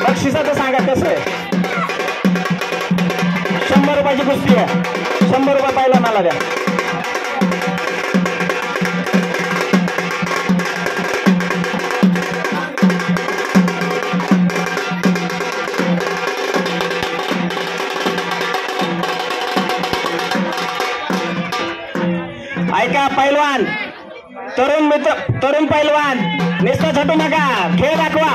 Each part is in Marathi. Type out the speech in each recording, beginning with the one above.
बक्षिसाचं सांगा कसं आहे? 100 रुपयाची कुस्ती आहे. 100 रुपये पाहिला मला द्या. ऐका पैलवान, तरुण मित्र, तरुण पैलवान नुसतं झटू नका, खेळ दाखवा.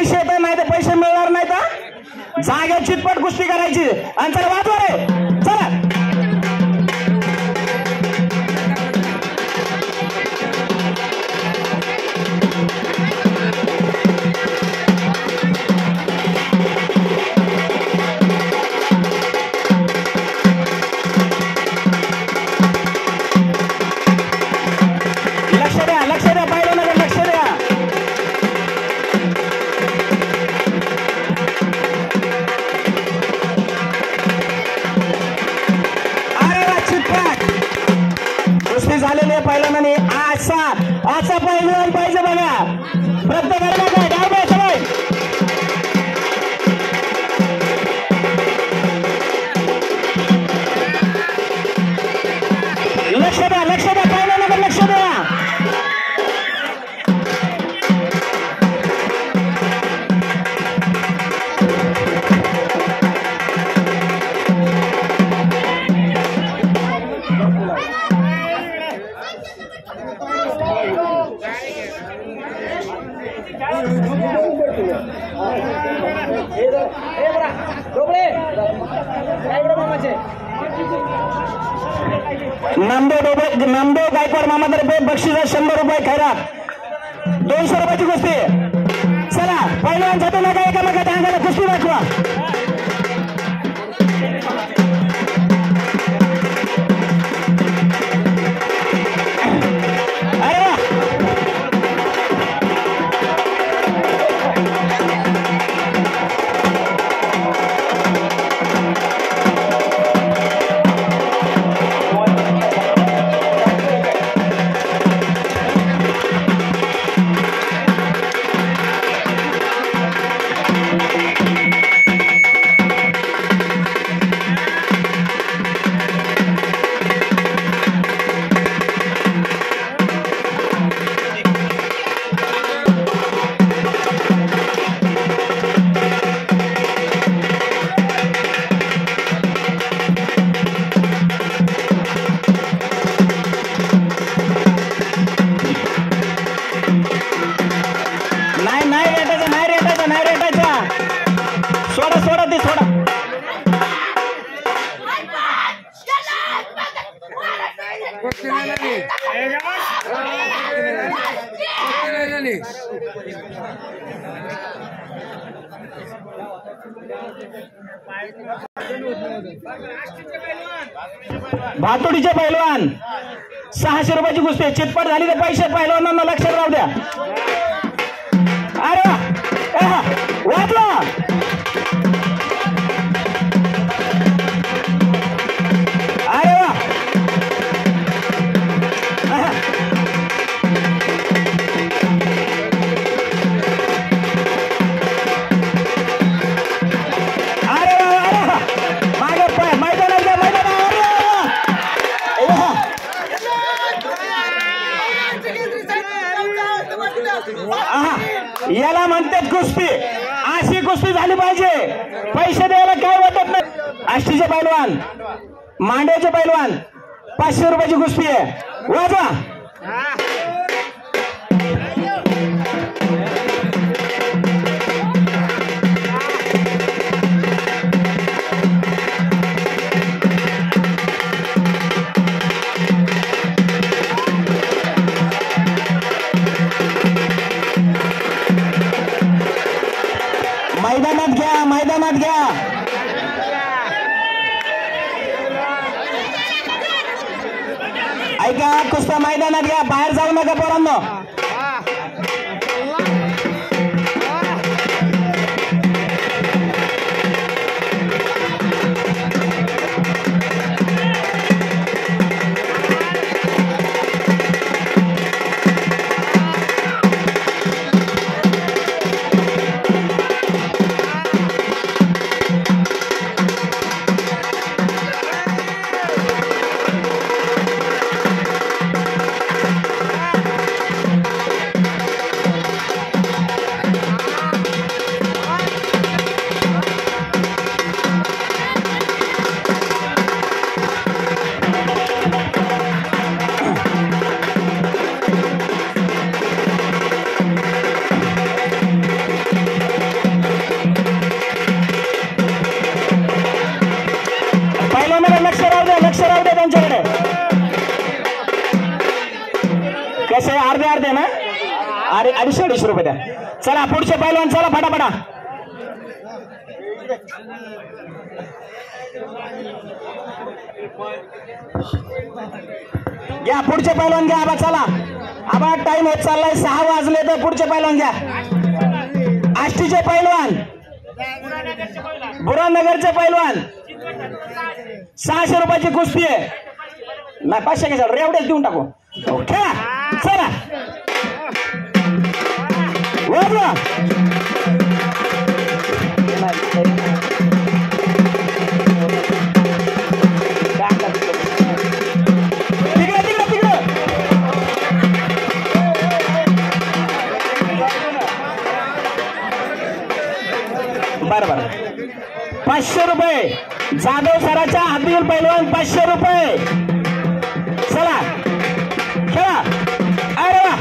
पैसे येतात नाही तर पैसे मिळणार नाही तर जागे चितपट कुस्ती करायची आणि चला वाजवा रे चला लक्ष द्या पाहिलं ना लक्ष द्या कुस्ती झालेली आहे पहिलवानाने असा पहिलवान पाहिजे बघा प्रत्येकाला काय डाव द्या सगळे लक्ष द्या पहिलवानाकडे लक्ष द्या नामदेव गायकवाड मामातर्फे बक्षीस 100 रुपये खैरात 200 रुपयाची कुस्ती चला पहिलवान जातो नका एकामेकाच्या अंगाला कुस्ती दाखवा सोडा ते सोडा भातोडीचे पहिलवान 600 रुपयाची कुस्ती चितपट झाली तर पैसे पहिलवानांना लक्षात राहू द्या अरे वाचला अरे वा याला म्हणतात कुस्ती अशी कुस्ती झाली पाहिजे पैसे द्यायला काय वाटत नाही आष्टीचे पैलवान मांड्याचे पैलवान 500 रुपयाची कुस्ती आहे वाजवा मैदानात घ्या ऐका कुस्त्या मैदानात घ्या बाहेर जाऊ नका पोरांनो 250 रुपये द्या. चला पुढचे पैलवान, चला फटाफटा. घ्या पुढचे पैलवान घ्या. आबा चला, आबा टाइम होत चाललाय, 6 वाजले. तर पुढचे पैलवान घ्या. आष्टीचे पैलवान, बुरानगरचे पैलवान, 600 रुपयाची कुस्ती आहे. नाही 500 घ्या, एवढेच देऊन टाकू. खेळा चला. बरोबर 500 रुपये जाधव सराच्या हातील पैलवान, 500 रुपये. चला खेळा. अरे वा,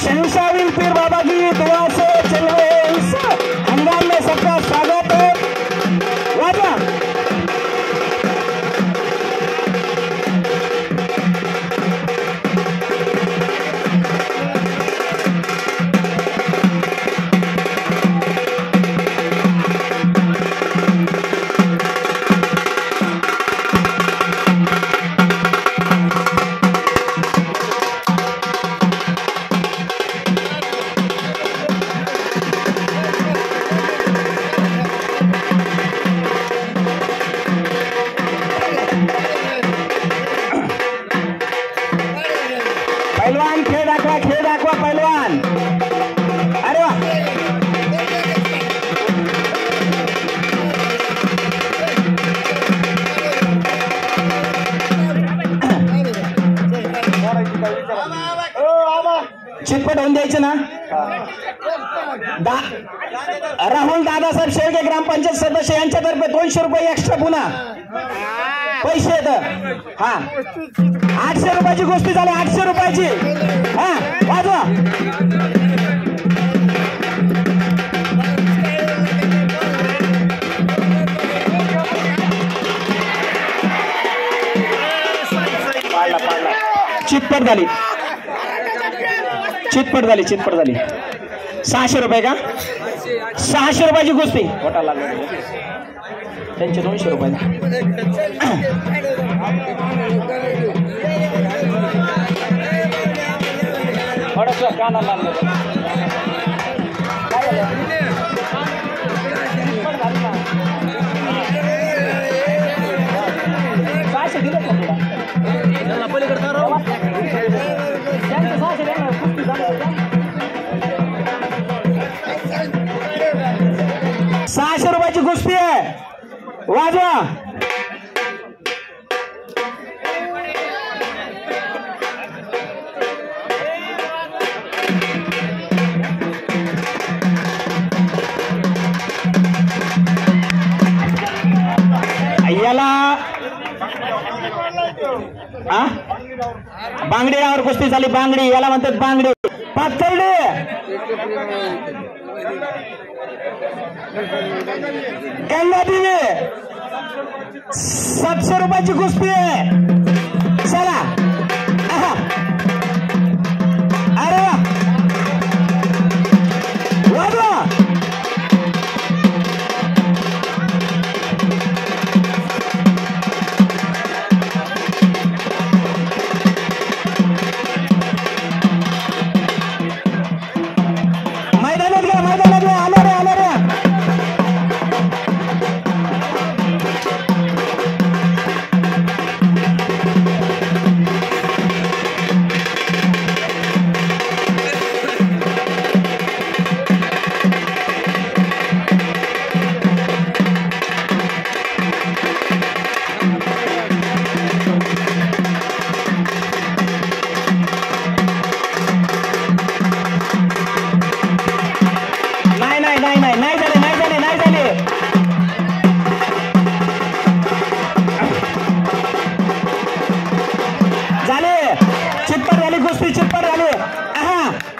शहंशाह पीर बाबा की दुआ से चल रहे इस हंगाम में सबका स्वागत है. वाजा पैलवान, खेळ दाखवा पैलवान. अरे वा, चितपट होऊन द्यायचं ना. राहुल दादासाहेब शेळके ग्रामपंचायत सदस्य यांच्यातर्फे 200 रुपये एक्स्ट्रा पुन्हा पैसे येत. हा 800 रुपयाची गोष्टी झाली, 800 रुपयाची. हा वाजवा. चितपट झाली, चितपट झाली, चितपट झाली. 600 रुपये का? 600 रुपयाची गोष्टी. वोटाला त्यांचे 200 रुपये. थोडस कानाला लागलं. ₹600 रुपयाची कुस्ती आहे. वाजवा. याला बांगडी यावर कुस्ती झाली. बांगडी याला म्हणतात बांगडी. पातळी गंगादेवी 700 रुपयाची कुस्ती आहे. चला. अरे वा, वाजवा. मैदानात घ्या, मैदानात घ्या. आलो रे, आलो रे.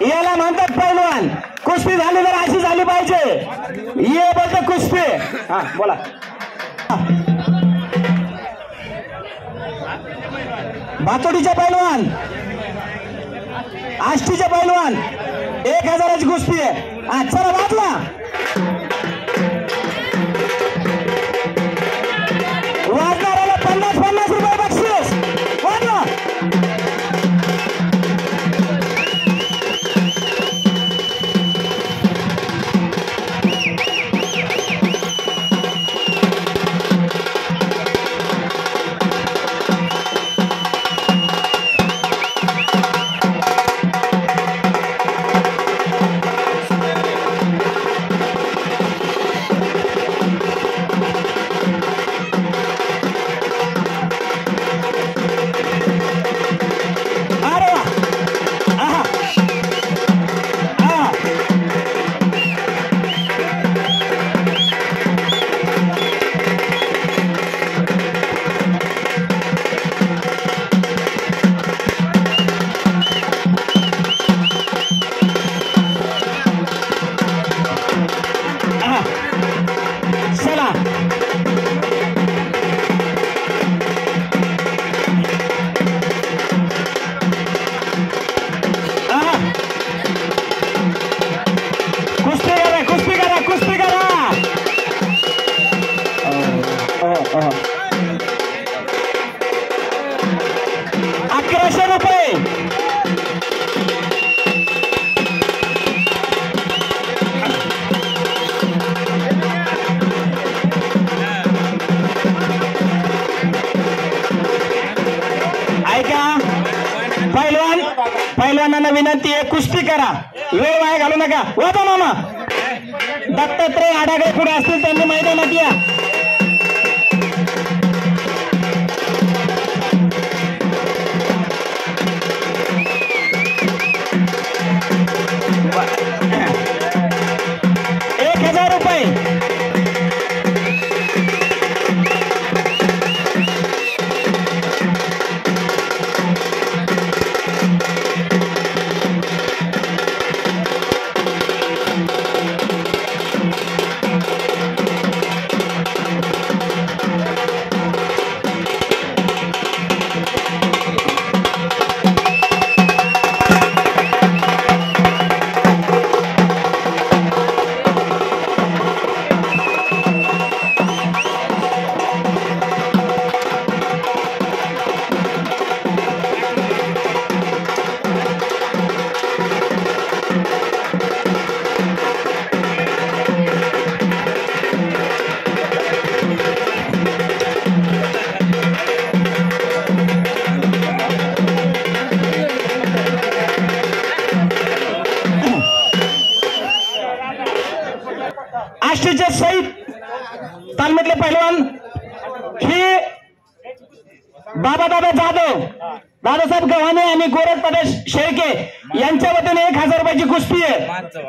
याला म्हणतात पैलवान. कुस्ती झाली तर अशी झाली पाहिजे. ये बोलतो कुस्ती. हा बोला. भातोडीचे पैलवान, आष्टीचे पैलवान 1000ची कुस्ती आहे. हा चला वाचला. वाजणाऱ्याला 50-50 रुपये बक्षीस. वाजवा. पैलवानांना विनंती आहे, कुस्ती करा, वेळ वाया घालू नका. वाजवा मामा. दत्तात्रय आडागडे पुढे असतील त्यांनी मैदानात या. आष्टीचे सहित तालमीतले पैलवान हे बाबादादा जाधव, दादासाहेब गव्हाणे आणि गोरख प्रदेश शेळके यांच्या वतीने 1000 रुपयाची कुस्ती आहे.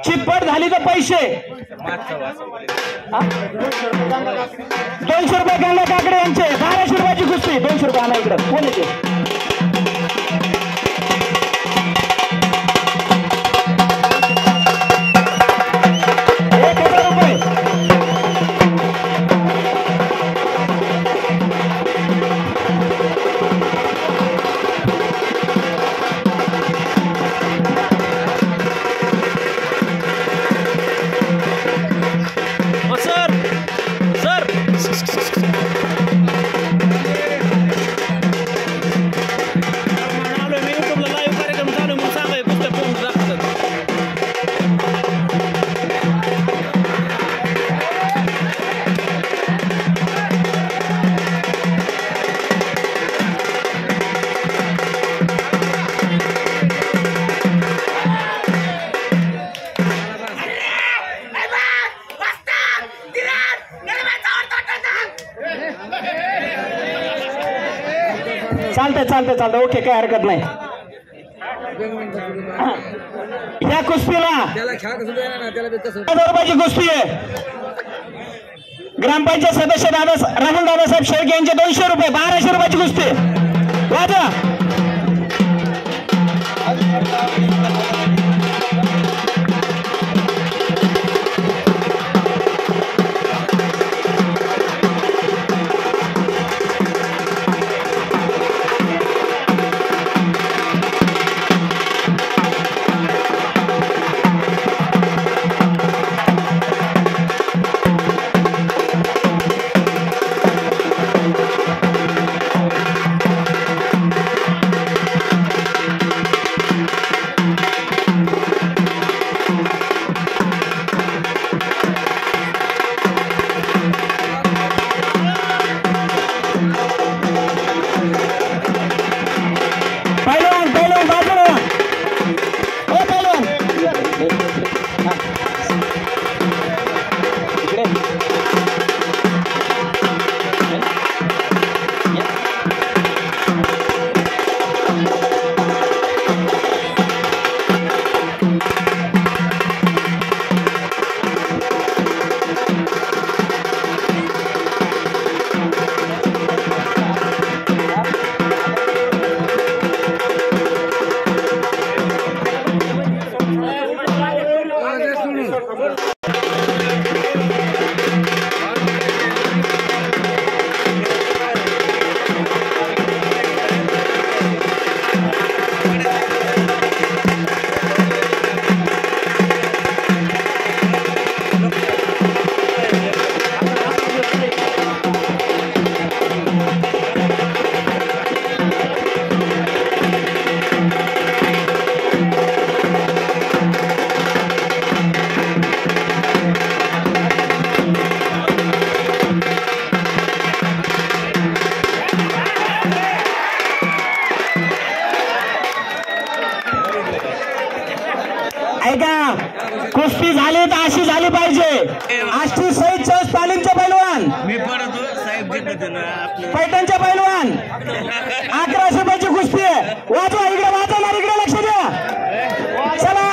चितपट झाली तर पैसे 200 रुपये गंगा काकडे यांचे. 1200 रुपयाची कुस्ती. 200 रुपये आणा इकडे. कोण येते? चालतंय. ओके, काय हरकत नाही. या कुस्तीला 1000 रुपयाची कुस्ती आहे. ग्रामपंचायत सदस्य राहुल दादासाहेब शेळके यांचे 200 रुपये. 1200 रुपयाची कुस्ती. वाजा. कुस्ती झाली तर अशी झाली पाहिजे. आष्टी सहित तालीमचे पैलवान, पैठणचे पैलवान, 1100 रुपयाची कुस्ती आहे. वाजवा इकडे, वाजवणार इकडे लक्ष द्या. चला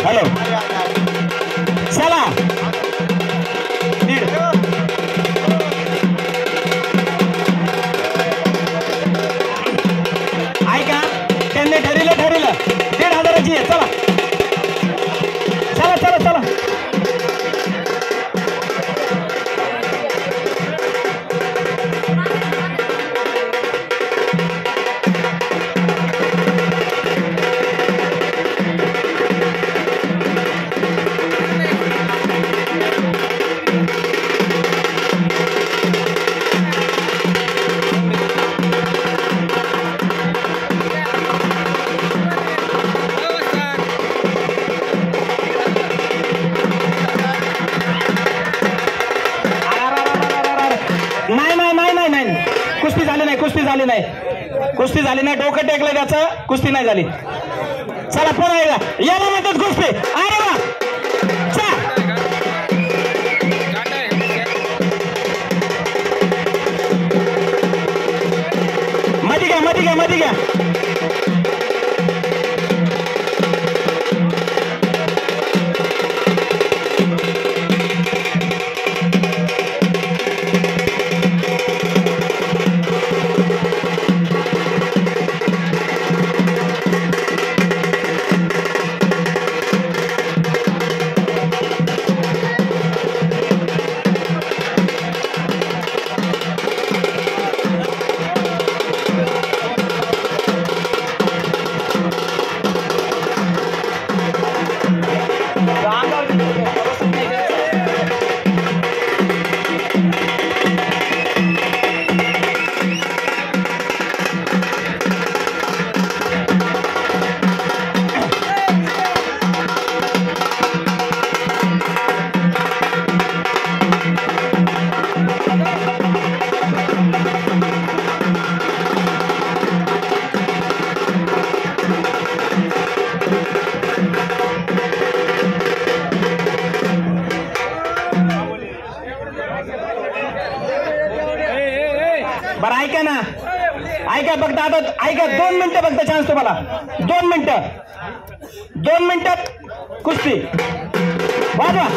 हॅलो, चला ऐका, त्यांनी ठरलं 1,500ची आहे. चला चला चला चला. कुस्ती झाली नाही, डोकं टेकलं त्याचं, कुस्ती नाही झाली. चला पुन्हा एकदा, याला म्हणतात कुस्ती. अरे वा, मध्ये घ्या मध्ये घ्या मध्ये घ्या. बरं ऐका ना, ऐका फक्त आता ऐका 2 मिनिटं फक्त चान्स तुम्हाला 2 मिनिटात कुस्ती वाजवा.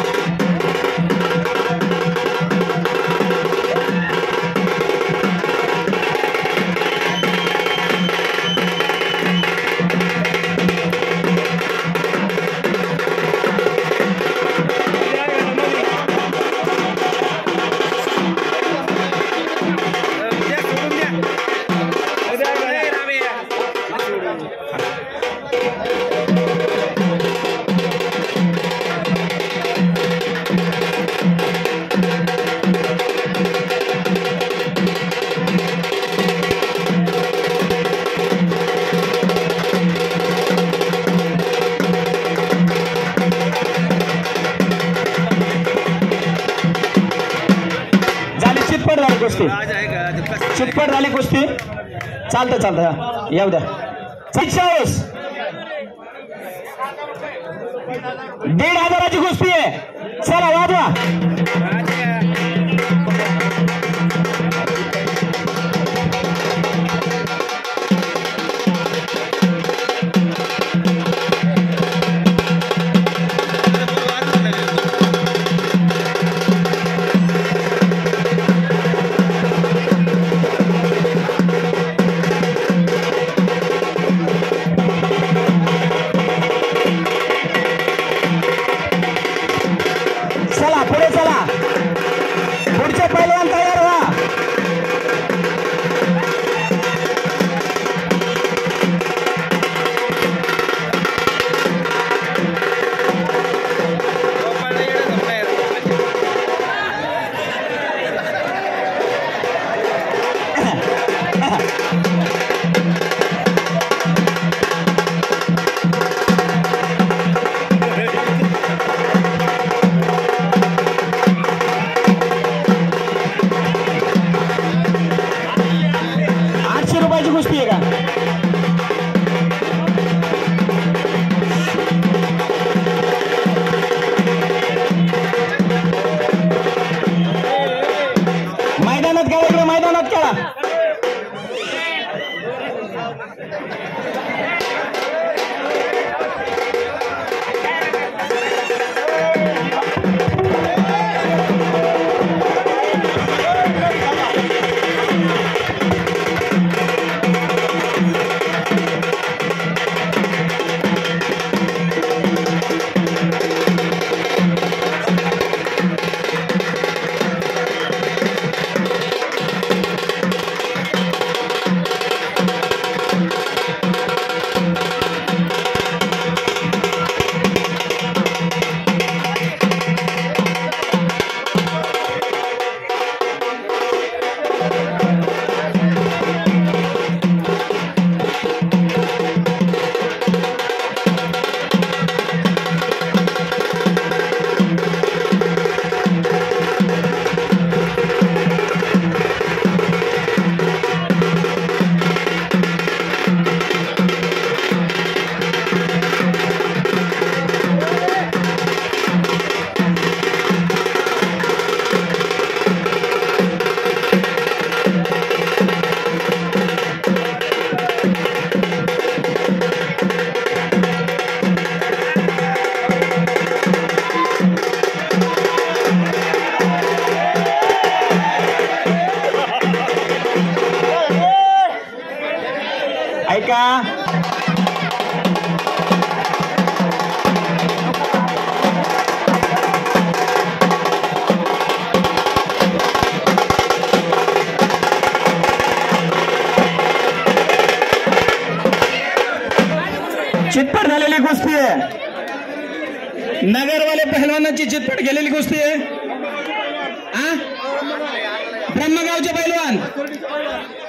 चितपट झाली कुस्ती. चालतं येऊ द्या. 1,500ची कुस्ती आहे. चला वाजवा. पुढचे पैलवान तयार व्हा. कुस्ती आहे का? मैदानात खेळा, इकडे मैदानात खेळा. ऐका चितपट झालेली कुस्ती आहे. नगरवाले पहलवानांची चितपट गेलेली कुस्ती आहे. ब्रह्मगावचे पैलवान,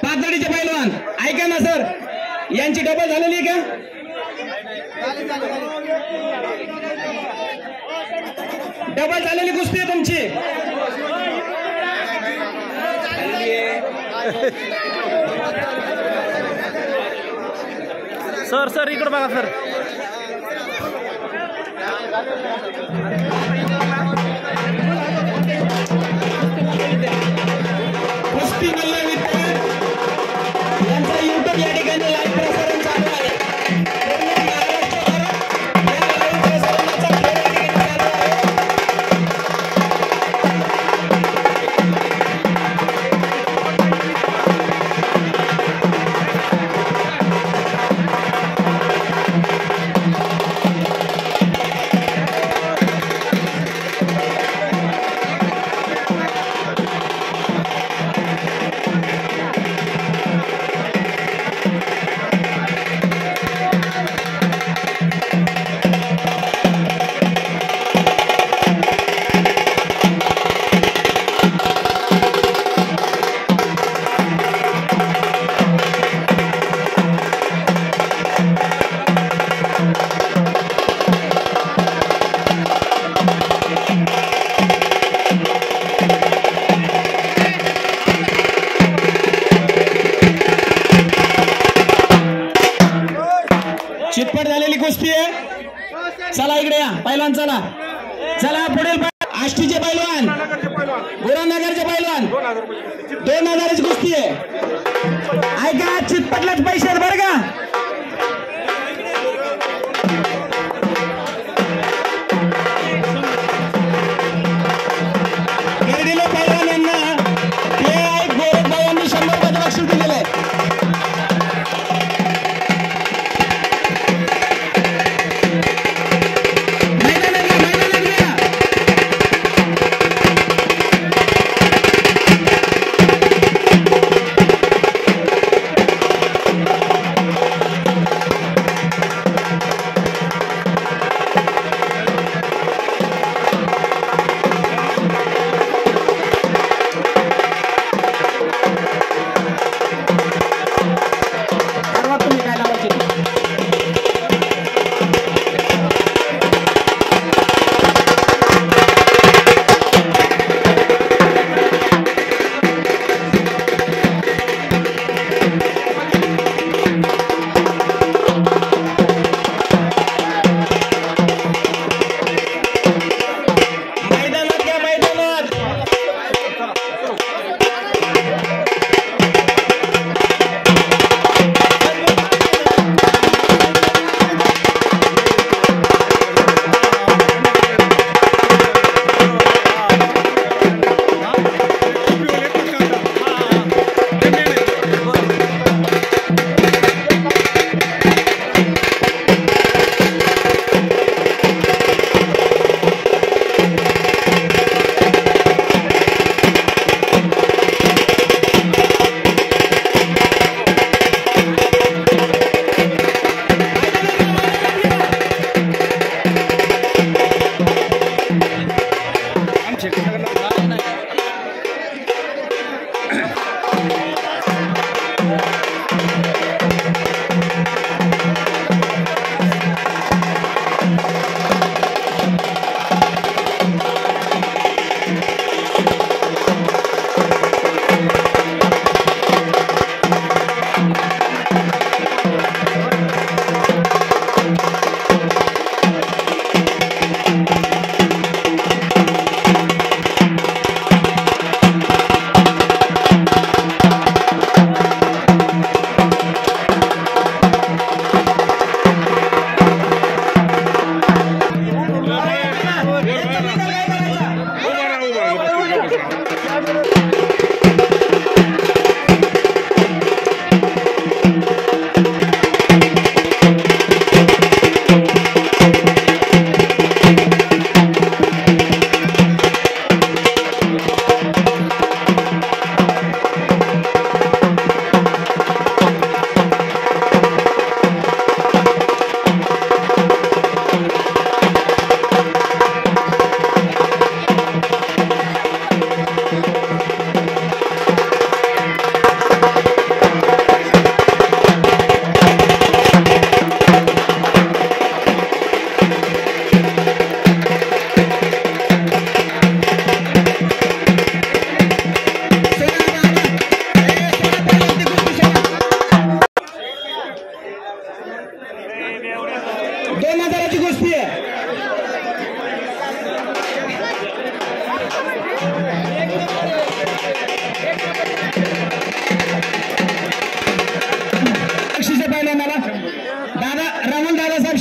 पाथर्डीचे पैलवान, ऐका ना सर, यांची डबल झालेली आहे का? डबल झालेली कुस्ती आहे तुमची. सर सर इकडे बघा सर. कुस्ती मल्ल यांचा युट्यूब या ठिकाणी झालेली कुस्ती आहे. चला इकडे या पैलवान, चला चला पुढील आष्टीचे पैलवान, गोरानगरचे पैलवान, 2000ची कुस्ती आहे. ऐका, चितपटलाच पैसे आहेत बरं का. गिरडीले पैलवान यांना ते एक गोरखभाई यांनी 100 रुपयाचं बक्षीस दिलेलं आहे.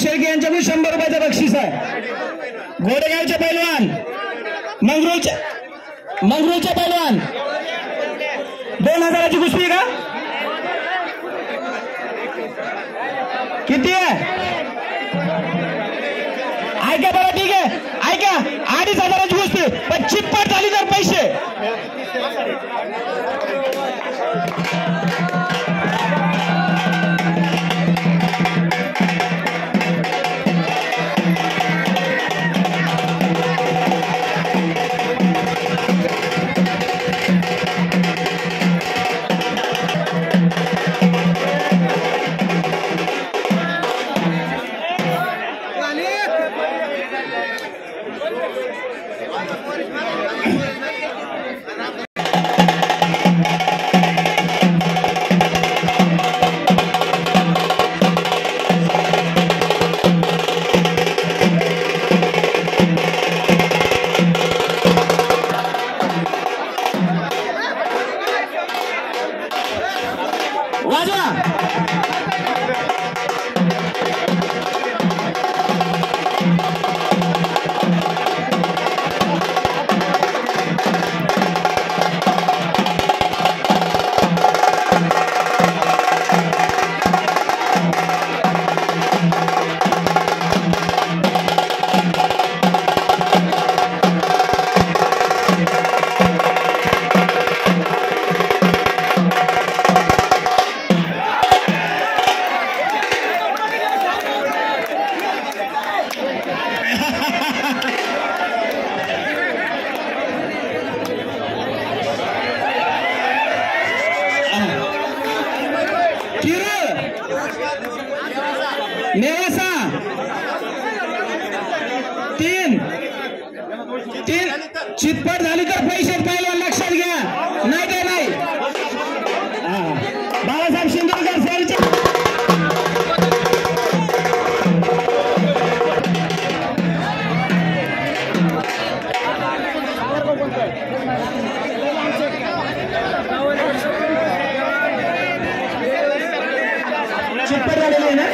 शेळके यांच्याकडून 100 रुपयाचं बक्षीस आहे. घोडेगावचे पैलवान, मंगरूळचे पैलवान 2000ची कुस्ती का किती आहे ऐका बरं ठीक आहे ऐका 2500ची कुस्ती पण चिप्पट झाली तर पैसे नेवासा 3 चितपट झाली तर पैसे पहिल्या लक्षात घ्या, नाही तर नाही. बाळासाहेब शिंदेकर सेलचे चितपट झालेली आहे ना.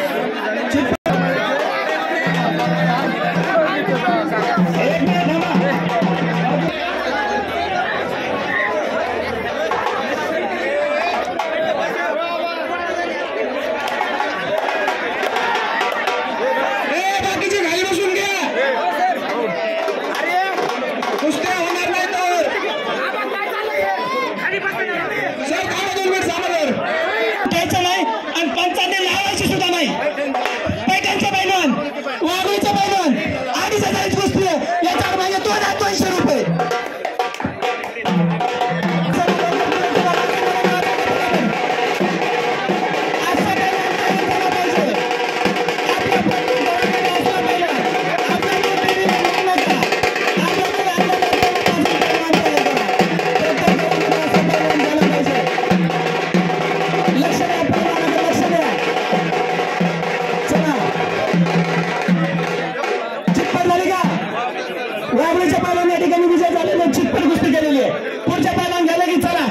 वाघळीच्या पायलांना या ठिकाणी विजय झालेले, चितपट कुस्ती केलेली आहे. पुढच्या पायलान गेलं की चला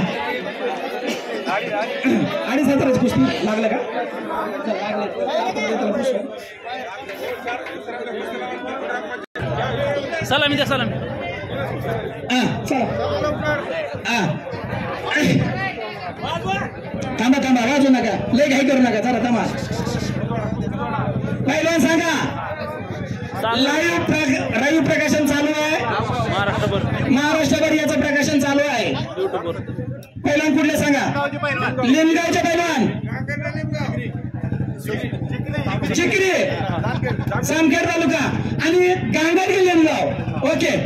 2.5 कुस्ती लागलं का. सलामी द्या सलामी. चला थांबा थांबा, वाजू नका, लय घाई करू नका, जरा थांबा. पहिलवान सांगा. लाईव्ह प्रकाशन चालू आहे महाराष्ट्रभर याचं प्रकाशन चालू आहे. पहिलवान कुठले सांगा. लिमगावचे पहिलवान चिखली सामखेड तालुका आणि गांगाडी लिमगाव. ओके,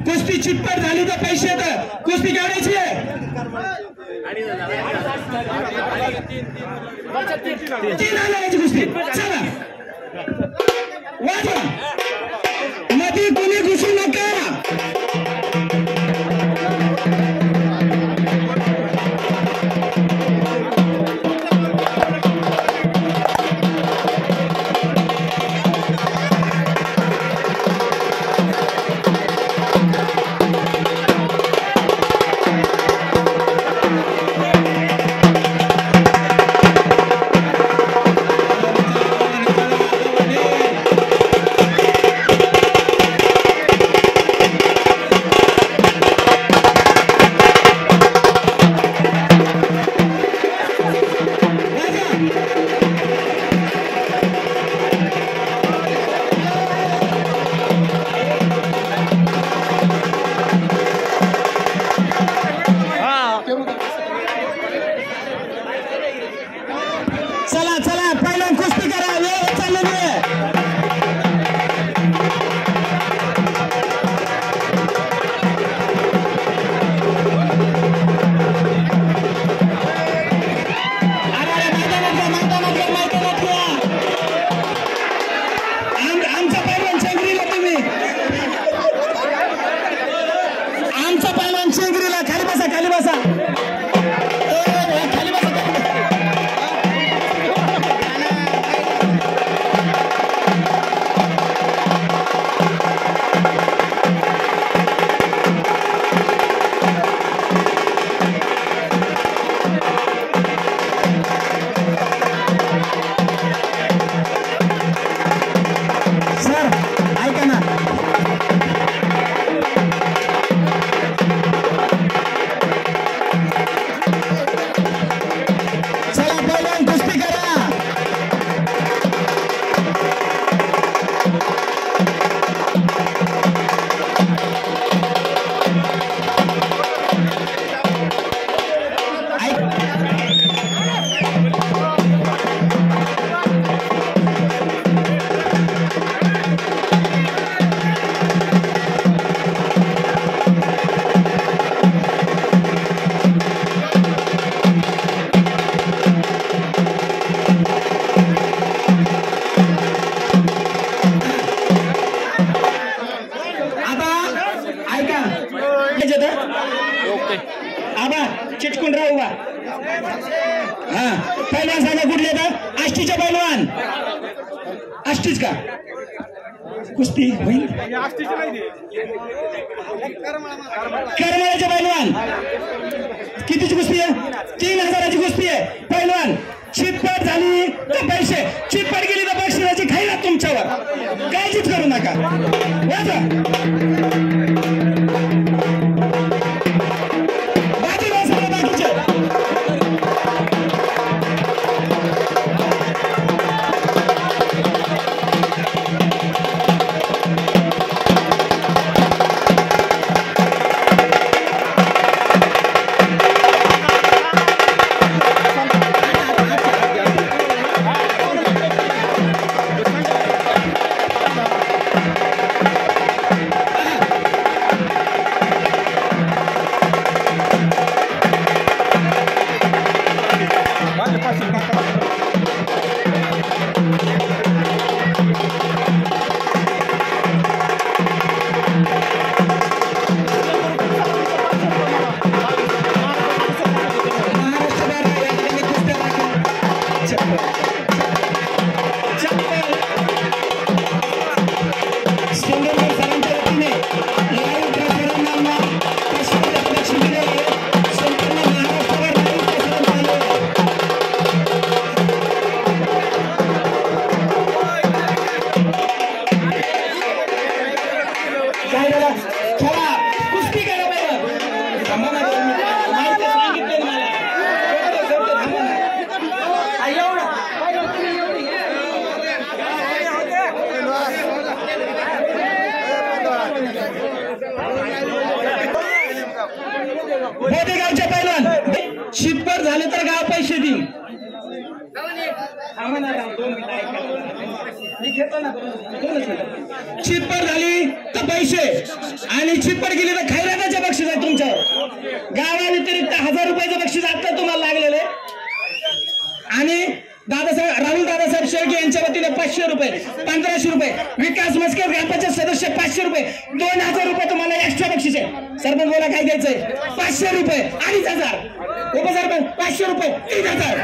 कुस्ती चितपट झाली तर पैसे येतात. कुस्ती काढायची आहे. 3 कुस्ती. चला वाजवा, मध्ये कोणी घुसू नका. म्हणून राहू बा. हा पहिलवान सांगा कुठले तर आष्टीचे पहिलवान. आष्टीच का कुस्ती होईल. करमाळ्याचे पहिलवान कितीची कुस्ती आहे. 3000ची कुस्ती आहे. पहिलवान चितपट झाली तर पैसे, चितपट गेली तर बक्षिसाची खाईला तुमच्यावर. काळजीच करू नका. बाजूला सगळे बाकीचे गावचे पहिलवान शिपकर झाले तर गाव पैसे देईल. चितपट झाली तर पैसे आणि चितपट गेली तर खैराताचे बक्षीस आहे तुमच्यावर. गावाव्यतिरिक्त 1000 रुपयाचं बक्षीस आता तुम्हाला लागलेलं आहे. आणि राहुल दादासाहेब शेळके यांच्या वतीने 500 रुपये, 1500 रुपये, विकास मस्कर ग्रामपंचायत सदस्य 500 रुपये, 2000 रुपये तुम्हाला एक्स्ट्रा बक्षीस आहे. सरपंच बोला काय द्यायचंय. 500 रुपये 2500, उपसरपंच 500 रुपये 3000.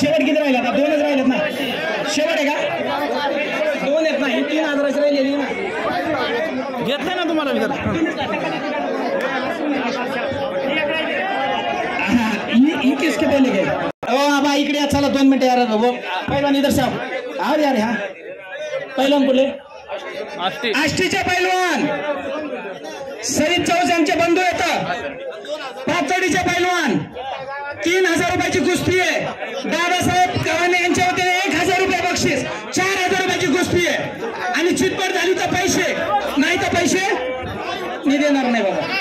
शेवट किती राहिले आता. 2च राहिलेत ना. शेवट आहे का. 2 आहेत ना. ही 3000 राहिलेली ना. घेतलं ना तुम्हाला ही किसके पहले गए. आबा इकडे या चला 2 मिनिटं यार. पहिलवान इधर साहब आ यार. हा पहिलवान बोले आष्टीचे पहिलवान सईद चौस यांचे बंधू येतात. पाचडीचे पहिलवान 3000 रुपयाची कुस्ती आहे. दादासाहेब गव्हाणे यांच्या वतीने 1000 रुपये बक्षीस, 4000 रुपयाची कुस्ती आहे. आणि चितपट झाली तर पैसे, नाही तर पैसे मी देणार नाही बाबा.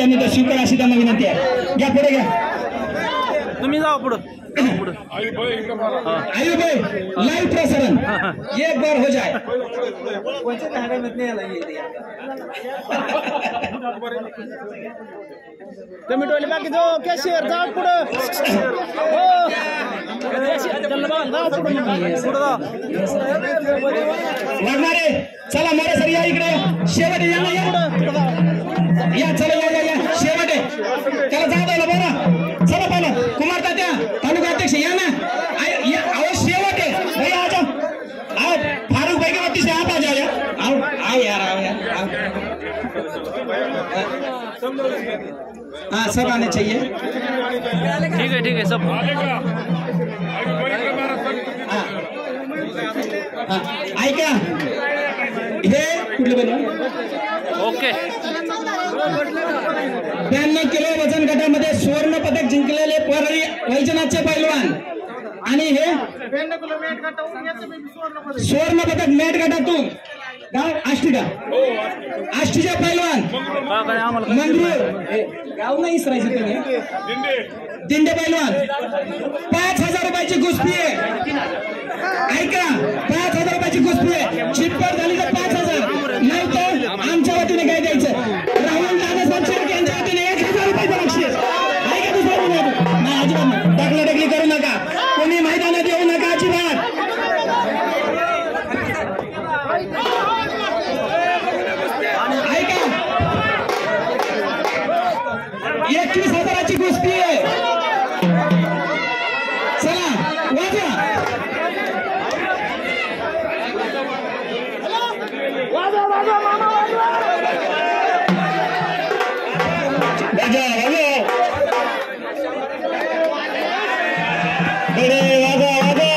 त्यांनी तर स्वीकार अशी त्यांना विनंती आहे. घ्या पुढे घ्या, तुम्ही जावा पुढं. आयु भाई लाइव प्रसारण एक बार हो जाए. कमी टोले बाकी जो कॅशियर जा पुढं. लागणारे चला मोरे सर या इकडे शेवटे या या चला या या या शेवटे त्याला जाऊ द्यायला बरं. चला पहिलं कुमार तात्या तालुका अध्यक्ष या ना आओ शेवटे भैया आ जाओ. आओ फारूक भाई के वक्ती से आप आ जाओ यार. आओ आओ यार आओ यार आओ. हाँ सब आने चाहिए. ठीक है सब. ऐका हे कुठलं बनवा. ओके. 92 किलो वजन गटामध्ये स्वर्ण पदक जिंकलेले परळी वैजनाथचे पैलवान आणि हे स्वर्ण पदक मॅट गटातून गाव आष्टीका आष्टीचे पैलवान मंगरूळ गाव नाही इसरायचं तुम्ही दिंडे पैलवान 5,000 रुपयाची कुस्ती आहे. ऐका 5,000 रुपयाची कुस्ती आहे. चिटपट झाली तर 5,000 नाही तर आमच्या वतीने काय द्यायचं. राहुल दादासाहेब शेळके यांच्या वतीने 1,000 रुपयाचं बक्षीस. ऐका दुसरं नाही अजिबात नाही. टाकलाटकली करू नका. कोणी मैदानात येऊ नका अजिबात. ऐका 21,000ची कुस्ती आहे. चला वाजा वाजा वाजा मामा वाजा वाजा बरे वाजा वाजा.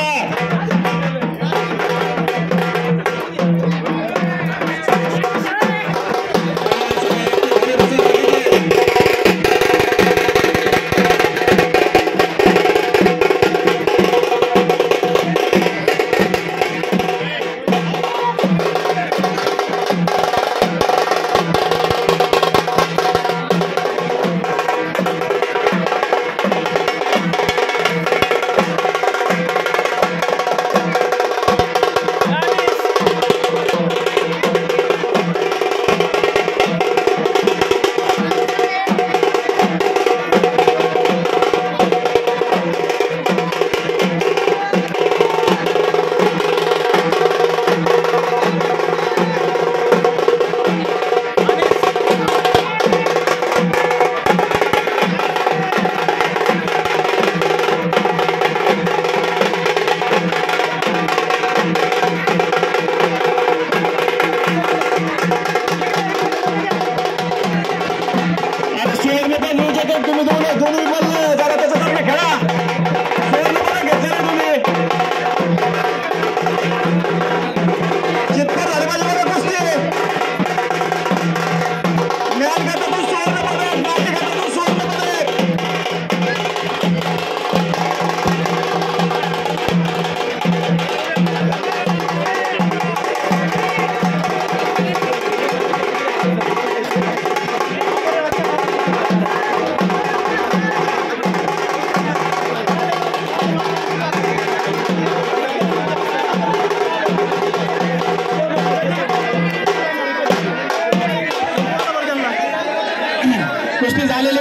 कुस्ती झालेली